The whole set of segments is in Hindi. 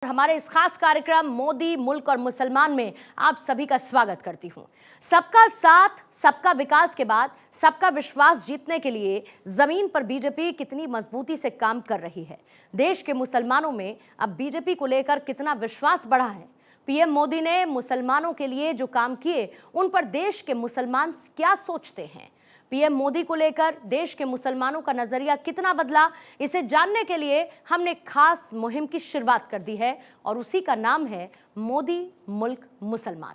हमारे इस खास कार्यक्रम मोदी मुल्क और मुसलमान में आप सभी का स्वागत करती हूं। सबका साथ सबका विकास के बाद सबका विश्वास जीतने के लिए जमीन पर बीजेपी कितनी मजबूती से काम कर रही है। देश के मुसलमानों में अब बीजेपी को लेकर कितना विश्वास बढ़ा है। पीएम मोदी ने मुसलमानों के लिए जो काम किए उन पर देश के मुसलमान क्या सोचते हैं। पीएम मोदी को लेकर देश के मुसलमानों का नजरिया कितना बदला, इसे जानने के लिए हमने खास मुहिम की शुरुआत कर दी है और उसी का नाम है मोदी मुल्क मुसलमान।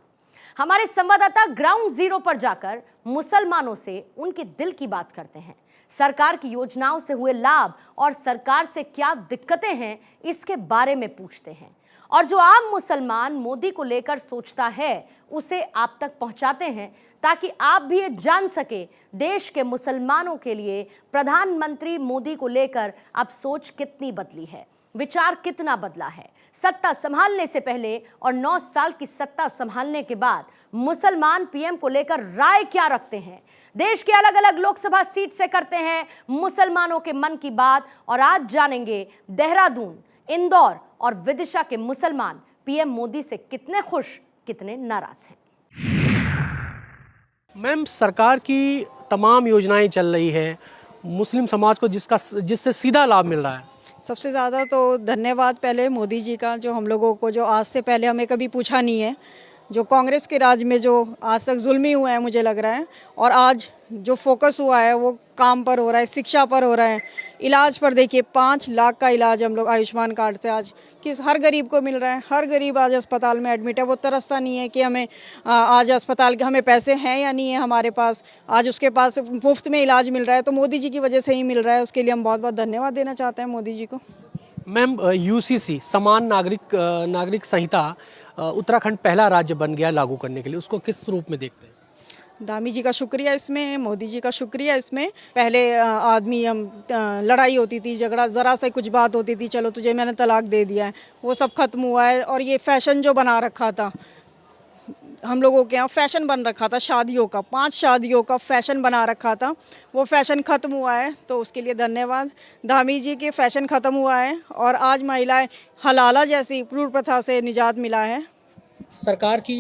हमारे संवाददाता ग्राउंड जीरो पर जाकर मुसलमानों से उनके दिल की बात करते हैं। सरकार की योजनाओं से हुए लाभ और सरकार से क्या दिक्कतें हैं इसके बारे में पूछते हैं और जो आम मुसलमान मोदी को लेकर सोचता है उसे आप तक पहुंचाते हैं ताकि आप भी ये जान सके देश के मुसलमानों के लिए प्रधानमंत्री मोदी को लेकर अब सोच कितनी बदली है, विचार कितना बदला है। सत्ता संभालने से पहले और 9 साल की सत्ता संभालने के बाद मुसलमान पीएम को लेकर राय क्या रखते हैं। देश के अलग अलग लोकसभा सीट से करते हैं मुसलमानों के मन की बात और आज जानेंगे देहरादून, इंदौर और विदिशा के मुसलमान पीएम मोदी से कितने खुश कितने नाराज हैं। मैम, सरकार की तमाम योजनाएं चल रही है, मुस्लिम समाज को जिससे सीधा लाभ मिल रहा है। सबसे ज़्यादा तो धन्यवाद पहले मोदी जी का, जो हम लोगों को जो आज से पहले हमें कभी पूछा नहीं है। जो कांग्रेस के राज में जो आज तक जुल्मी हुआ है मुझे लग रहा है, और आज जो फोकस हुआ है वो काम पर हो रहा है, शिक्षा पर हो रहा है, इलाज पर। देखिए 5 लाख का इलाज हम लोग आयुष्मान कार्ड से आज हर गरीब को मिल रहा है। हर गरीब आज अस्पताल में एडमिट है। वो तरसता नहीं है कि हमें आज अस्पताल के हमें पैसे हैं या नहीं है हमारे पास, आज उसके पास मुफ्त में इलाज मिल रहा है। तो मोदी जी की वजह से ही मिल रहा है, उसके लिए हम बहुत बहुत धन्यवाद देना चाहते हैं मोदी जी को। मैम, यूसीसी समान नागरिक संहिता उत्तराखंड पहला राज्य बन गया लागू करने के लिए, उसको किस रूप में देखते हैं? दामी जी का शुक्रिया इसमें, मोदी जी का शुक्रिया इसमें। पहले आदमी हम लड़ाई होती थी, झगड़ा, ज़रा सा कुछ बात होती थी, चलो तुझे मैंने तलाक दे दिया है, वो सब खत्म हुआ है। और ये फैशन जो बना रखा था हम लोगों के यहाँ, फैशन बन रखा था शादियों का, 5 शादियों का फैशन बना रखा था, वो फैशन ख़त्म हुआ है। तो उसके लिए धन्यवाद धामी जी के, फैशन ख़त्म हुआ है और आज महिलाएं हलाला जैसी क्रूर प्रथा से निजात मिला है। सरकार की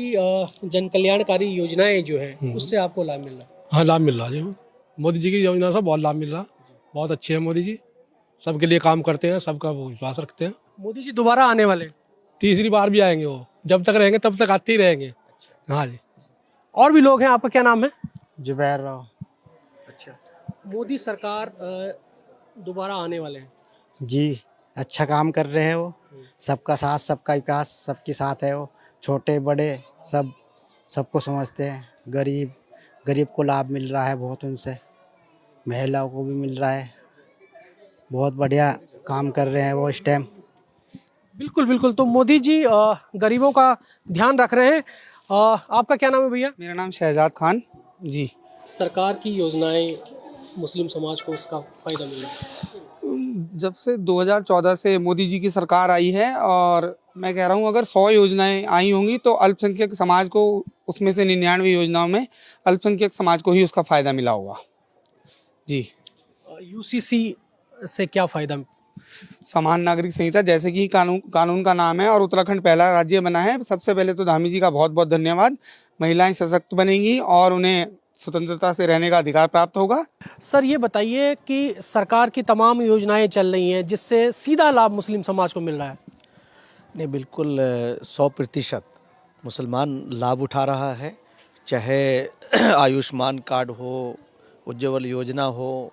जन कल्याणकारी योजनाएं जो हैं उससे आपको लाभ मिल रहा है? हाँ, लाभ मिल रहा है। मोदी जी की योजना से बहुत लाभ मिल रहा, बहुत अच्छे हैं मोदी जी, सबके लिए काम करते हैं, सबका वो विश्वास रखते हैं। मोदी जी दोबारा आने वाले? तीसरी बार भी आएंगे, वो जब तक रहेंगे तब तक आते ही रहेंगे। हाँ जी। और भी लोग हैं, आपका क्या नाम है? जुबैर राव। अच्छा, मोदी सरकार दोबारा आने वाले हैं जी, अच्छा काम कर रहे हैं वो। सबका साथ सबका विकास, सबके साथ है वो, छोटे बड़े सबको समझते हैं। गरीब को लाभ मिल रहा है बहुत, उनसे महिलाओं को भी मिल रहा है। बहुत बढ़िया काम कर रहे हैं वो इस टाइम। बिल्कुल बिल्कुल। तो मोदी जी गरीबों का ध्यान रख रहे हैं। आपका क्या नाम है भैया? मेरा नाम शहजाद खान जी। सरकार की योजनाएं मुस्लिम समाज को उसका फायदा मिल रहा है? जब से 2014 से मोदी जी की सरकार आई है, और मैं कह रहा हूँ अगर 100 योजनाएं आई होंगी तो अल्पसंख्यक समाज को उसमें से 99 योजनाओं में अल्पसंख्यक समाज को ही उसका फ़ायदा मिला होगा जी। यूसीसी से क्या फ़ायदा? समान नागरिक संहिता जैसे कि कानून का नाम है और उत्तराखंड पहला राज्य बना है। सबसे पहले तो धामी जी का बहुत बहुत धन्यवाद। महिलाएं सशक्त बनेंगी और उन्हें स्वतंत्रता से रहने का अधिकार प्राप्त होगा। सर, ये बताइए कि सरकार की तमाम योजनाएं चल रही हैं जिससे सीधा लाभ मुस्लिम समाज को मिल रहा है? नहीं, बिल्कुल 100% मुसलमान लाभ उठा रहा है। चाहे आयुष्मान कार्ड हो, उज्ज्वल योजना हो,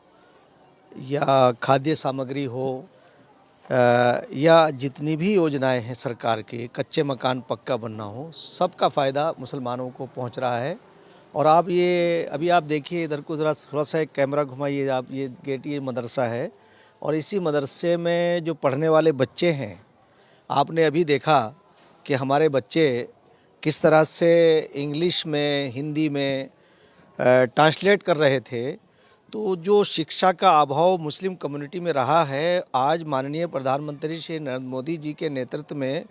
या खाद्य सामग्री हो, या जितनी भी योजनाएं हैं सरकार की, कच्चे मकान पक्का बनना हो, सबका फ़ायदा मुसलमानों को पहुंच रहा है। और आप अभी आप देखिए इधर को ज़रा थोड़ा सा एक कैमरा घुमाइए आप। ये गेट, ये मदरसा है और इसी मदरसे में जो पढ़ने वाले बच्चे हैं, आपने अभी देखा कि हमारे बच्चे किस तरह से इंग्लिश में, हिंदी में ट्रांसलेट कर रहे थे। तो जो शिक्षा का अभाव मुस्लिम कम्युनिटी में रहा है, आज माननीय प्रधानमंत्री श्री नरेंद्र मोदी जी के नेतृत्व में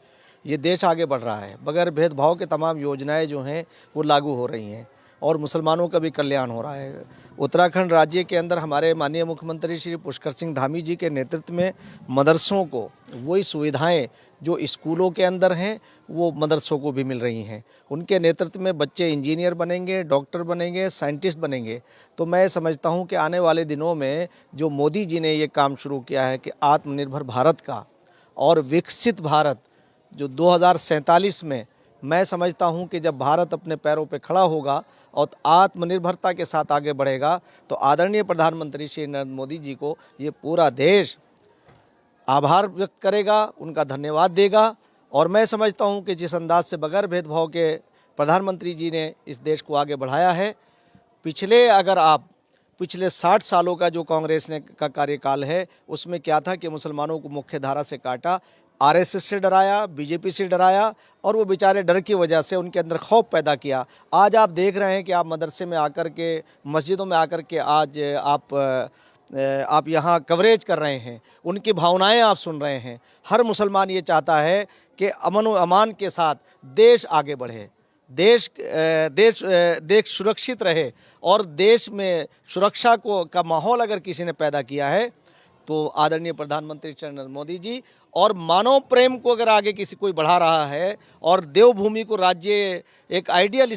ये देश आगे बढ़ रहा है। बगैर भेदभाव के तमाम योजनाएं जो हैं वो लागू हो रही हैं और मुसलमानों का भी कल्याण हो रहा है। उत्तराखंड राज्य के अंदर हमारे माननीय मुख्यमंत्री श्री पुष्कर सिंह धामी जी के नेतृत्व में मदरसों को वही सुविधाएं जो स्कूलों के अंदर हैं वो मदरसों को भी मिल रही हैं। उनके नेतृत्व में बच्चे इंजीनियर बनेंगे, डॉक्टर बनेंगे, साइंटिस्ट बनेंगे। तो मैं समझता हूं कि आने वाले दिनों में जो मोदी जी ने ये काम शुरू किया है कि आत्मनिर्भर भारत का और विकसित भारत जो 2047 में, मैं समझता हूं कि जब भारत अपने पैरों पे खड़ा होगा और आत्मनिर्भरता के साथ आगे बढ़ेगा तो आदरणीय प्रधानमंत्री श्री नरेंद्र मोदी जी को ये पूरा देश आभार व्यक्त करेगा, उनका धन्यवाद देगा। और मैं समझता हूं कि जिस अंदाज से बगैर भेदभाव के प्रधानमंत्री जी ने इस देश को आगे बढ़ाया है, पिछले 60 सालों का जो कांग्रेस ने का कार्यकाल है उसमें क्या था कि मुसलमानों को मुख्य धारा से काटा, आरएसएस से डराया, बीजेपी से डराया और वो बेचारे डर की वजह से उनके अंदर खौफ पैदा किया। आज आप देख रहे हैं कि आप मदरसे में आकर के, मस्जिदों में आकर के आज आप यहाँ कवरेज कर रहे हैं, उनकी भावनाएं आप सुन रहे हैं। हर मुसलमान ये चाहता है कि अमन व अमान के साथ देश आगे बढ़े, देश सुरक्षित रहे और देश में सुरक्षा का माहौल अगर किसी ने पैदा किया है तो आदरणीय प्रधानमंत्री नरेंद्र मोदी जी। और मानव प्रेम को अगर आगे किसी कोई बढ़ा रहा है और देवभूमि को एक आइडियल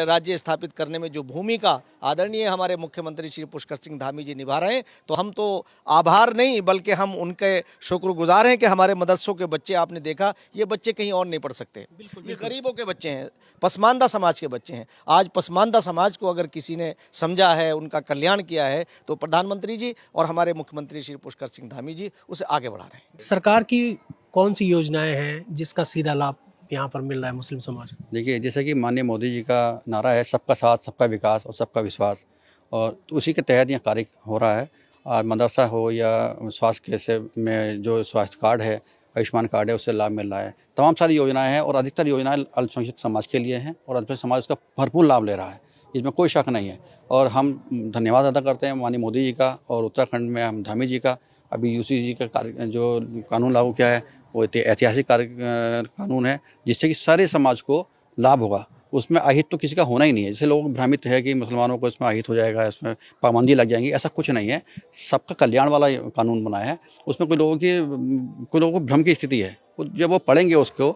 राज्य स्थापित करने में जो भूमिका आदरणीय हमारे मुख्यमंत्री श्री पुष्कर सिंह धामी जी निभा रहे हैं, तो हम तो आभार नहीं बल्कि हम उनके शुक्रगुजार हैं कि हमारे मदरसों के बच्चे, आपने देखा ये बच्चे कहीं और नहीं पढ़ सकते। ये गरीबों के बच्चे हैं, पसमानदा समाज के बच्चे हैं। आज पसमानदा समाज को अगर किसी ने समझा है, उनका कल्याण किया है, तो प्रधानमंत्री जी और हमारे मुख्यमंत्री श्री पुष्कर सिंह धामी जी उसे आगे बढ़ा रहे हैं। सरकार की कौन सी योजनाएं हैं जिसका सीधा लाभ यहाँ पर मिल रहा है मुस्लिम समाज को? देखिए, जैसे कि माननीय मोदी जी का नारा है सबका साथ, सबका विकास और सबका विश्वास, और तो उसी के तहत यह कार्य हो रहा है। मदरसा हो या स्वास्थ्य के में जो स्वास्थ्य कार्ड है, आयुष्मान कार्ड है, उससे लाभ मिल रहा है। तमाम सारी योजनाएं हैं और अधिकतर योजनाएं अल्पसंख्यक समाज के लिए हैं और अल्पसंख्यक समाज उसका भरपूर लाभ ले रहा है, इसमें कोई शक नहीं है। और हम धन्यवाद अदा करते हैं माननीय मोदी जी का और उत्तराखंड में हम धामी जी का। अभी यूसी जी का जो कानून लागू किया है वो ऐतिहासिक कानून है जिससे कि सारे समाज को लाभ होगा। उसमें अहित तो किसी का होना ही नहीं है। जैसे लोग भ्रमित है कि मुसलमानों को इसमें अहित हो जाएगा, इसमें पाबंदी लग जाएंगी, ऐसा कुछ नहीं है। सबका कल्याण वाला कानून बनाया है। उसमें कोई लोगों को भ्रम की स्थिति है, जब वो पढ़ेंगे उसको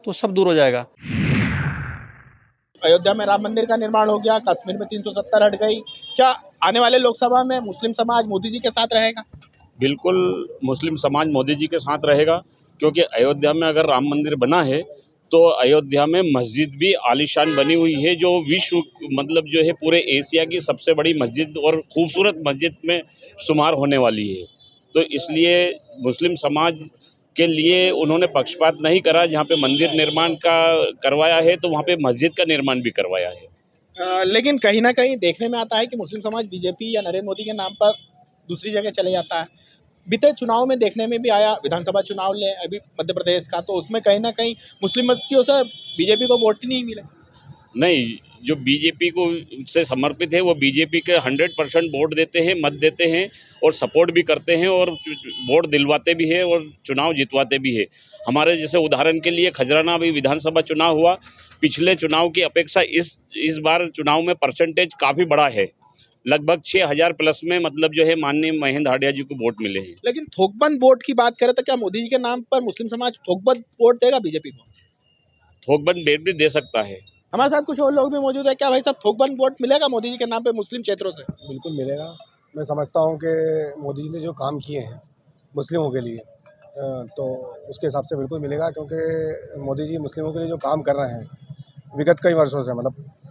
तो सब दूर हो जाएगा। अयोध्या में राम मंदिर का निर्माण हो गया, कश्मीर में 370 हट गई। क्या आने वाले लोकसभा में मुस्लिम समाज मोदी जी के साथ रहेगा? बिल्कुल, मुस्लिम समाज मोदी जी के साथ रहेगा, क्योंकि अयोध्या में अगर राम मंदिर बना है तो अयोध्या में मस्जिद भी आलीशान बनी हुई है, जो विश्व जो है पूरे एशिया की सबसे बड़ी मस्जिद और खूबसूरत मस्जिद में शुमार होने वाली है। तो इसलिए मुस्लिम समाज के लिए उन्होंने पक्षपात नहीं करा। जहाँ पे मंदिर निर्माण का करवाया है तो वहाँ पे मस्जिद का निर्माण भी करवाया है। लेकिन कहीं ना कहीं देखने में आता है कि मुस्लिम समाज बीजेपी या नरेंद्र मोदी के नाम पर दूसरी जगह चले जाता है। बीते चुनाव में देखने में भी आया, विधानसभा चुनाव ले अभी मध्य प्रदेश का, तो उसमें कहीं ना कहीं मुस्लिम बस्तियों से बीजेपी को वोट ही नहीं मिले। नहीं, जो बीजेपी को से समर्पित है वो बीजेपी के 100% वोट देते हैं, मत देते हैं और सपोर्ट भी करते हैं और वोट दिलवाते भी है और चुनाव जितवाते भी है। हमारे जैसे उदाहरण के लिए खजराना अभी विधानसभा चुनाव हुआ, पिछले चुनाव की अपेक्षा इस बार चुनाव में परसेंटेज काफ़ी बड़ा है। लगभग 6000 प्लस में जो है माननीय महेंद्र हाडिया जी को वोट मिले हैं। लेकिन थोकबंद वोट की बात करें तो क्या मोदी जी के नाम पर मुस्लिम समाज थोकबंद वोट देगा बीजेपी को? थोकबंद वोट भी दे सकता है। हमारे साथ कुछ और लोग भी मौजूद है। क्या भाई साहब थोकबंद वोट मिलेगा मोदी जी के नाम पे मुस्लिम क्षेत्रों से? बिल्कुल मिलेगा। मैं समझता हूँ कि मोदी जी ने जो काम किए हैं मुस्लिमों के लिए, तो उसके हिसाब से बिल्कुल मिलेगा, क्योंकि मोदी जी मुस्लिमों के लिए जो काम कर रहे हैं विगत कई वर्षों से,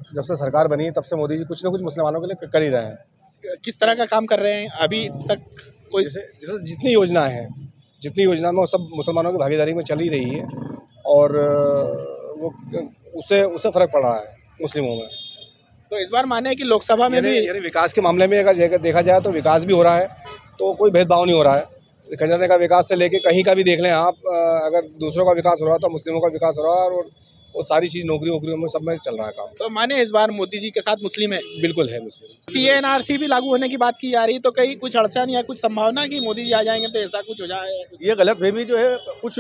जब से सरकार बनी है तब से मोदी जी कुछ ना कुछ मुसलमानों के लिए कर ही रहे हैं। किस तरह का काम कर रहे हैं अभी तक? कोई जैसे जितनी योजनाएं हैं, जितनी योजना में वो सब मुसलमानों की भागीदारी में चल ही रही है और वो उससे फ़र्क पड़ रहा है मुस्लिमों में। तो इस बार माने कि लोकसभा में भी यानी विकास के मामले में अगर देखा जाए तो विकास भी हो रहा है, तो कोई भेदभाव नहीं हो रहा है। खजाने का विकास से लेके कहीं का भी देख लें आप, अगर दूसरों का विकास हो रहा है तो मुस्लिमों का विकास हो रहा है और वो सारी चीज़ नौकरी वोकरियों में सब में चल रहा है काम। तो माने इस बार मोदी जी के साथ मुस्लिम है। बिल्कुल है मुस्लिम। CA/NRC भी लागू होने की बात की जा रही है, तो कहीं कुछ अड़चन या कुछ संभावना कि मोदी जी आ जाएंगे तो ऐसा कुछ हो जाए? ये गलतफहमी जो है कुछ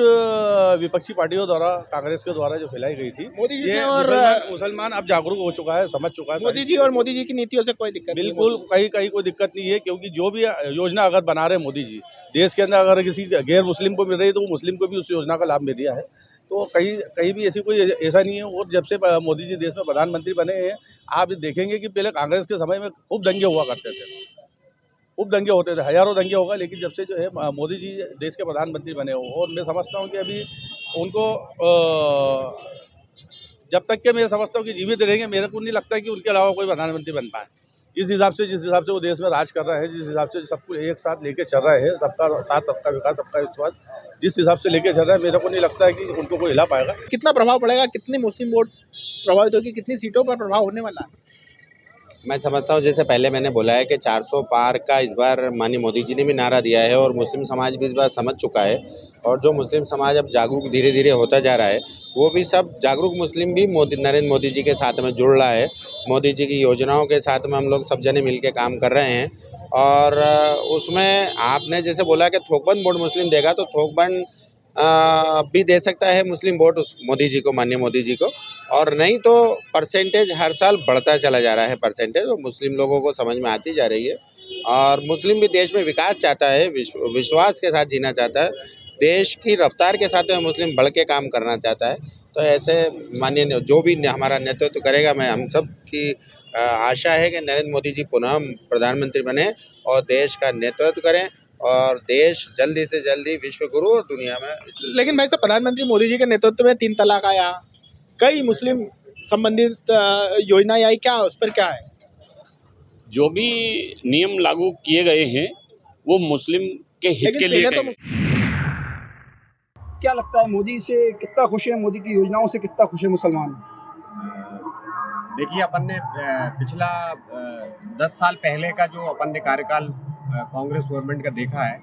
विपक्षी पार्टियों द्वारा, कांग्रेस के द्वारा जो फैलाई गई थी, मोदी जी ये से और मुसलमान अब जागरूक हो चुका है, समझ चुका है। मोदी जी और मोदी जी की नीतियों से कोई दिक्कत नहीं है? बिल्कुल कहीं कोई दिक्कत नहीं है, क्योंकि जो भी योजना अगर बना रहे मोदी जी, देश के अंदर अगर किसी गैर मुस्लिम को मिल रही है तो वो मुस्लिम को भी उस योजना का लाभ मिल रहा है। तो कहीं भी ऐसी कोई ऐसा नहीं है। और जब से मोदी जी देश में प्रधानमंत्री बने हैं, आप देखेंगे कि पहले कांग्रेस के समय में खूब दंगे हुआ करते थे, खूब दंगे होते थे, हजारों दंगे होगा। लेकिन जब से जो है मोदी जी देश के प्रधानमंत्री बने हो, और मैं समझता हूँ कि अभी उनको जब तक के मैं समझता हूँ कि जीवित रहेंगे, मेरे को नहीं लगता कि उनके अलावा कोई प्रधानमंत्री बन पाए। जिस हिसाब से वो देश में राज कर रहा है, जिस हिसाब से सबको एक साथ लेके चल रहा है, सबका साथ, सबका विकास, सबका विश्वास, जिस हिसाब से लेके चल रहा है, मेरे को नहीं लगता है कि उनको कोई हिला पाएगा। कितना प्रभाव पड़ेगा, कितनी मुस्लिम वोट प्रभावित होगी, कितनी सीटों पर प्रभाव होने वाला है? मैं समझता हूँ, जैसे पहले मैंने बोला है कि 400 पार का इस बार माननीय मोदी जी ने भी नारा दिया है और मुस्लिम समाज भी इस बार समझ चुका है। और जो मुस्लिम समाज अब जागरूक धीरे धीरे होता जा रहा है, वो भी सब जागरूक मुस्लिम भी नरेंद्र मोदी जी के साथ में जुड़ रहा है। मोदी जी की योजनाओं के साथ में हम लोग सब जने मिल के काम कर रहे हैं। और उसमें आपने जैसे बोला कि थोकबंद वोट मुस्लिम देगा, तो थोकबंद भी दे सकता है मुस्लिम वोट उस मोदी जी को, माननीय मोदी जी को। और नहीं तो परसेंटेज हर साल बढ़ता चला जा रहा है, परसेंटेज वो मुस्लिम लोगों को समझ में आती जा रही है। और मुस्लिम भी देश में विकास चाहता है, विश्वास के साथ जीना चाहता है, देश की रफ्तार के साथ में मुस्लिम बढ़ के काम करना चाहता है। तो ऐसे माननीय जो भी हमारा नेतृत्व करेगा, मैं हम सब की आशा है कि नरेंद्र मोदी जी पुनः प्रधानमंत्री बने और देश का नेतृत्व करें और देश जल्दी से जल्दी विश्व गुरु और दुनिया में। लेकिन भाई साहब, प्रधानमंत्री मोदी जी के नेतृत्व में 3 तलाक आया, कई मुस्लिम संबंधित योजनाएं आई, क्या उस पर क्या है? जो भी नियम लागू किए गए हैं वो मुस्लिम के हित के लिए तो क्या लगता है मोदी से कितना खुश है, मोदी की योजनाओं से कितना खुश है मुसलमान? देखिए, अपन ने पिछला 10 साल पहले का जो अपन ने कार्यकाल कांग्रेस गवर्नमेंट का देखा है,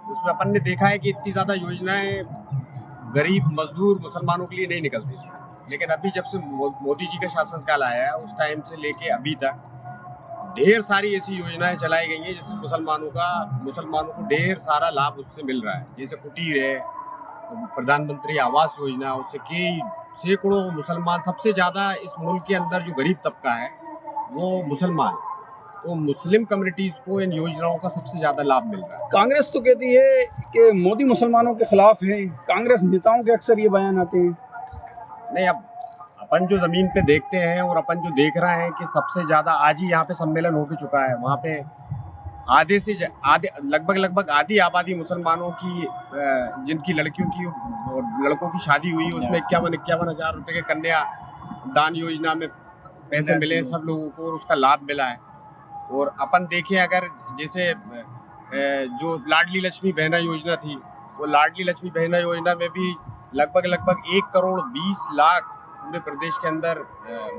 उसमें अपन ने देखा है कि इतनी ज़्यादा योजनाएं गरीब मजदूर मुसलमानों के लिए नहीं निकलती थी। लेकिन अभी जब से मोदी जी का शासनकाल आया है, उस टाइम से लेके अभी तक ढेर सारी ऐसी योजनाएं चलाई गई हैं जिससे मुसलमानों को ढेर सारा लाभ उससे मिल रहा है। जैसे कुटीर है, प्रधानमंत्री आवास योजना, उससे कई सैकड़ों मुसलमान, सबसे ज़्यादा इस मुल्क के अंदर जो गरीब तबका है वो मुसलमान, तो मुस्लिम कम्युनिटीज़ को इन योजनाओं का सबसे ज़्यादा लाभ मिल रहा है। कांग्रेस तो कहती है कि मोदी मुसलमानों के खिलाफ है, कांग्रेस नेताओं के अक्सर ये बयान आते हैं। नहीं, अब अपन जो ज़मीन पे देखते हैं और अपन जो देख रहे हैं कि सबसे ज़्यादा आज ही यहाँ पे सम्मेलन हो के चुका है, वहाँ पे आधे लगभग आधी आबादी मुसलमानों की, जिनकी लड़कियों की और लड़कों की शादी हुई, उसमें 51 हज़ार रुपये के कन्या दान योजना में पैसे मिले सब लोगों को और उसका लाभ मिला है। और अपन देखें, अगर जैसे जो लाडली लक्ष्मी बहना योजना थी, वो लाडली लक्ष्मी बहना योजना में भी लगभग 1 करोड़ 20 लाख पूरे प्रदेश के अंदर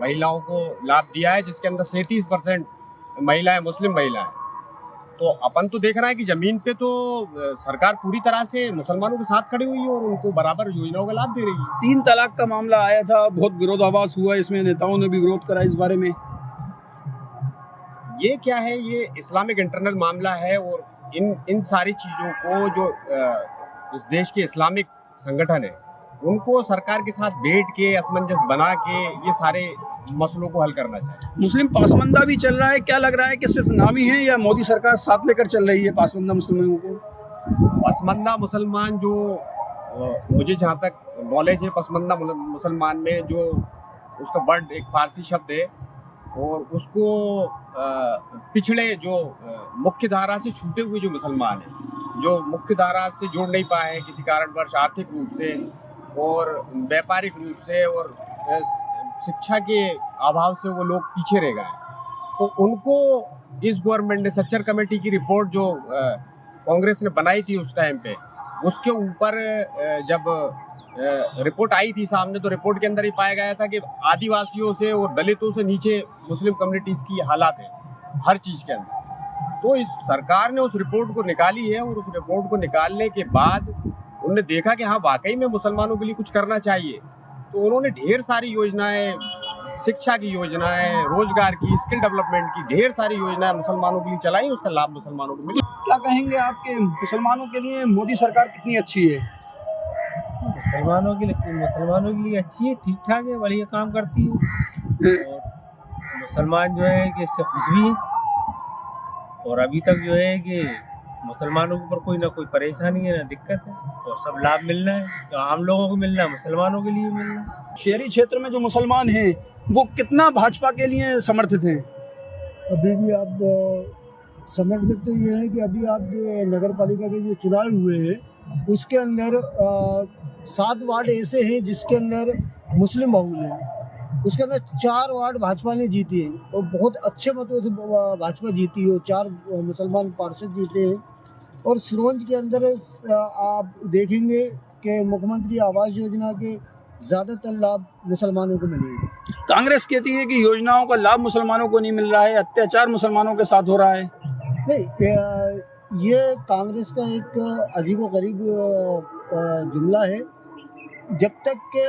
महिलाओं को लाभ दिया है, जिसके अंदर 37% महिलाएं मुस्लिम महिलाएं। तो अपन तो देख रहा है कि ज़मीन पे तो सरकार पूरी तरह से मुसलमानों के साथ खड़ी हुई है और उनको बराबर योजनाओं का लाभ दे रही है। 3 तलाक का मामला आया था, बहुत विरोधाभास हुआ, इसमें नेताओं ने भी विरोध करा। इस बारे में ये क्या है, ये इस्लामिक इंटरनल मामला है और इन सारी चीज़ों को जो इस देश के इस्लामिक संगठन है, उनको सरकार के साथ बैठ के असमंजस बना के ये सारे मसलों को हल करना चाहिए। मुस्लिम पासमंदा भी चल रहा है, क्या लग रहा है कि सिर्फ नाम ही है या मोदी सरकार साथ लेकर चल रही है पासमंदा मुसलमानों को? पसमंदा मुसलमान जो मुझे जहाँ तक नॉलेज है, पसमंदा मुसलमान में जो उसका वर्ड एक फारसी शब्द है और उसको पिछड़े जो मुख्य धारा से छूटे हुए जो मुसलमान हैं, जो मुख्य धारा से जुड़ नहीं पाए हैं किसी कारणवश, आर्थिक रूप से और व्यापारिक रूप से और शिक्षा के अभाव से वो लोग पीछे रह गए, तो उनको इस गवर्नमेंट ने सच्चर कमेटी की रिपोर्ट जो कांग्रेस ने बनाई थी उस टाइम पे, उसके ऊपर जब रिपोर्ट आई थी सामने, तो रिपोर्ट के अंदर ही पाया गया था कि आदिवासियों से और दलितों से नीचे मुस्लिम कम्युनिटीज़ की हालात है हर चीज़ के अंदर। तो इस सरकार ने उस रिपोर्ट को निकाली है और उस रिपोर्ट को निकालने के बाद उन्होंने देखा कि हाँ वाकई में मुसलमानों के लिए कुछ करना चाहिए, तो उन्होंने ढेर सारी योजनाएं, शिक्षा की योजनाएं, रोजगार की, स्किल डेवलपमेंट की ढेर सारी योजनाएं मुसलमानों के लिए चलाई, उसका लाभ मुसलमानों को मिला। क्या कहेंगे आपके मुसलमानों के लिए मोदी सरकार कितनी अच्छी है? मुसलमानों के लिए अच्छी है, ठीक ठाक है, बढ़िया काम करती है। और मुसलमान जो है कि इससे खुश भी है, और अभी तक जो है कि मुसलमानों के ऊपर कोई ना कोई परेशानी है, ना दिक्कत है, और सब लाभ मिलना है, तो आम लोगों को मिलना है, मुसलमानों के लिए मिलना है। शहरी क्षेत्र में जो मुसलमान हैं वो कितना भाजपा के लिए समर्थित हैं? अभी भी आप समर्थित तो ये है कि अभी आप नगर पालिका के जो चुनाव हुए हैं उसके अंदर 7 वार्ड ऐसे हैं जिसके अंदर मुस्लिम बहुल है, उसके अंदर 4 वार्ड भाजपा ने जीती है और बहुत अच्छे मतों से भाजपा जीती है और 4 मुसलमान पार्षद जीते हैं। और सिरोंज के अंदर आप देखेंगे कि मुख्यमंत्री आवास योजना के ज़्यादातर लाभ मुसलमानों को मिलेंगे। कांग्रेस कहती है कि योजनाओं का लाभ मुसलमानों को नहीं मिल रहा है, अत्याचार मुसलमानों के साथ हो रहा है। नहीं, ये कांग्रेस का एक अजीबोगरीब जुमला है। जब तक के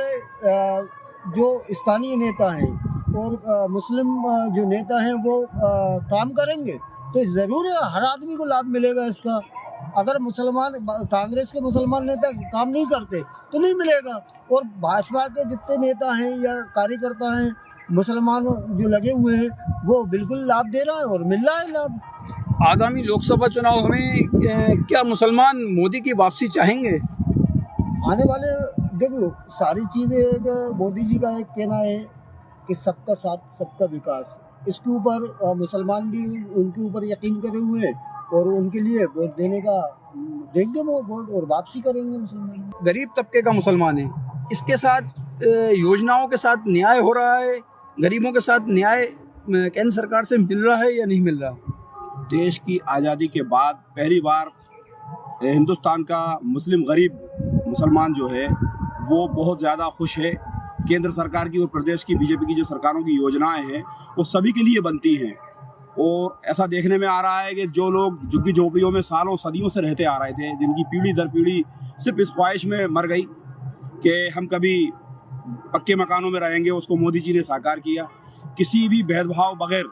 जो स्थानीय नेता हैं और मुस्लिम जो नेता हैं वो काम करेंगे तो ज़रूर हर आदमी को लाभ मिलेगा इसका। अगर मुसलमान कांग्रेस के मुसलमान नेता काम नहीं करते तो नहीं मिलेगा, और भाजपा के जितने नेता हैं या कार्यकर्ता हैं मुसलमान जो लगे हुए हैं वो बिल्कुल लाभ दे रहा है और मिल रहा है लाभ। आगामी लोकसभा चुनाव में क्या मुसलमान मोदी की वापसी चाहेंगे? आने वाले देखो सारी चीज़ें मोदी जी का एक कहना है कि सबका साथ सबका विकास, इसके ऊपर मुसलमान भी उनके ऊपर यकीन करे हुए हैं और उनके लिए वोट देने का देंगे वो वोट और वापसी करेंगे मुसलमान। गरीब तबके का मुसलमान है, इसके साथ योजनाओं के साथ न्याय हो रहा है, गरीबों के साथ न्याय केंद्र सरकार से मिल रहा है या नहीं मिल रहा? देश की आज़ादी के बाद पहली बार हिंदुस्तान का मुस्लिम गरीब मुसलमान जो है वो बहुत ज़्यादा खुश है। केंद्र सरकार की और प्रदेश की बीजेपी की जो सरकारों की योजनाएं हैं वो सभी के लिए बनती हैं, और ऐसा देखने में आ रहा है कि जो लोग झुग्गी झोपड़ियों में सालों सदियों से रहते आ रहे थे, जिनकी पीढ़ी दर पीढ़ी सिर्फ इस ख्वाहिश में मर गई कि हम कभी पक्के मकानों में रहेंगे, उसको मोदी जी ने साकार किया। किसी भी भेदभाव बगैर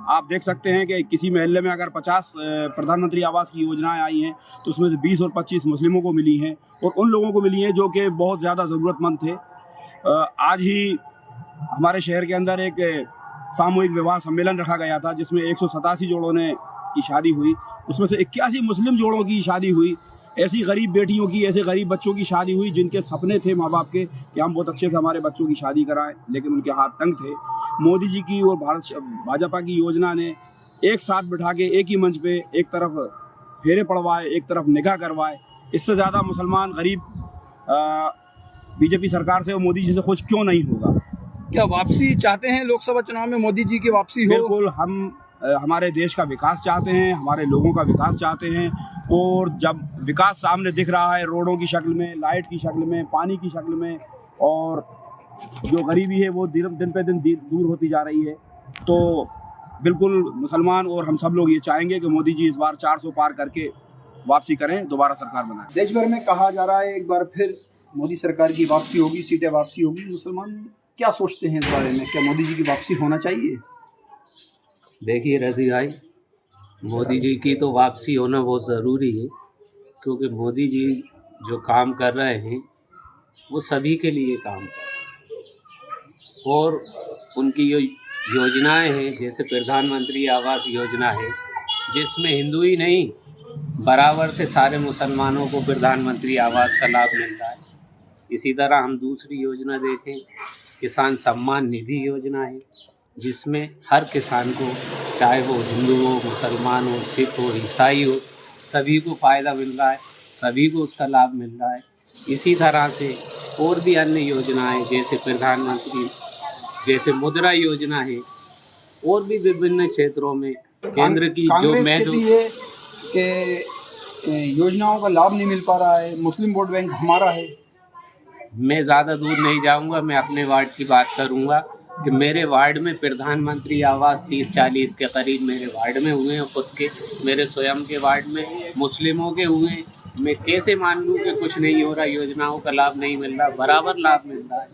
आप देख सकते हैं कि किसी महल्ले में अगर 50 प्रधानमंत्री आवास की योजनाएं आई हैं तो उसमें से 20 और 25 मुस्लिमों को मिली हैं और उन लोगों को मिली हैं जो कि बहुत ज़्यादा ज़रूरतमंद थे। आज ही हमारे शहर के अंदर एक सामूहिक विवाह सम्मेलन रखा गया था जिसमें 187 जोड़ों की शादी हुई, उसमें से 81 मुस्लिम जोड़ों की शादी हुई। ऐसी गरीब बेटियों की, ऐसे गरीब बच्चों की शादी हुई जिनके सपने थे माँ बाप के कि हम बहुत अच्छे से हमारे बच्चों की शादी कराएं, लेकिन उनके हाथ तंग थे। मोदी जी की और भाजपा की योजना ने एक साथ बिठा के एक ही मंच पे एक तरफ फेरे पड़वाए, एक तरफ निकाह करवाए। इससे ज़्यादा मुसलमान गरीब बीजेपी सरकार से और मोदी जी से खुश क्यों नहीं होगा? क्या वापसी चाहते हैं लोकसभा चुनाव में मोदी जी की वापसी हो? बिल्कुल, हम हमारे देश का विकास चाहते हैं, हमारे लोगों का विकास चाहते हैं, और जब विकास सामने दिख रहा है रोडों की शक्ल में, लाइट की शक्ल में, पानी की शक्ल में, और जो गरीबी है वो दिन पे दिन दूर होती जा रही है, तो बिल्कुल मुसलमान और हम सब लोग ये चाहेंगे कि मोदी जी इस बार 400 पार करके वापसी करें, दोबारा सरकार बनाएं। देश भर में कहा जा रहा है एक बार फिर मोदी सरकार की वापसी होगी, सीटें वापसी होगी। मुसलमान क्या सोचते हैं इस बारे में? क्या मोदी जी की वापसी होना चाहिए? देखिए रज़ी भाई, मोदी जी की तो वापसी होना बहुत ज़रूरी है, क्योंकि मोदी जी जो काम कर रहे हैं वो सभी के लिए काम कर रहे हैं, और उनकी जो योजनाएं हैं जैसे प्रधानमंत्री आवास योजना है जिसमें हिंदू ही नहीं बराबर से सारे मुसलमानों को प्रधानमंत्री आवास का लाभ मिलता है। इसी तरह हम दूसरी योजना देखें, किसान सम्मान निधि योजना है जिसमें हर किसान को, चाहे वो हिंदू हो, मुसलमान हो, सिख हो, ईसाई हो, सभी को फ़ायदा मिल रहा है, सभी को उसका लाभ मिल रहा है। इसी तरह से और भी अन्य योजनाएं जैसे प्रधानमंत्री, जैसे मुद्रा योजना है, और भी विभिन्न क्षेत्रों में केंद्र की जो मैं है कि योजनाओं का लाभ नहीं मिल पा रहा है, मुस्लिम वोट बैंक हमारा है। मैं ज़्यादा दूर नहीं जाऊंगा, मैं अपने वार्ड की बात करूंगा कि मेरे वार्ड में प्रधानमंत्री आवास 30-40 के करीब मेरे वार्ड में हुए हैं, खुद के मेरे स्वयं के वार्ड में मुस्लिमों के हुए हैं। मैं कैसे मान लूँ कि कुछ नहीं हो रहा, योजनाओं का लाभ नहीं मिल रहा? बराबर लाभ मिल रहा है।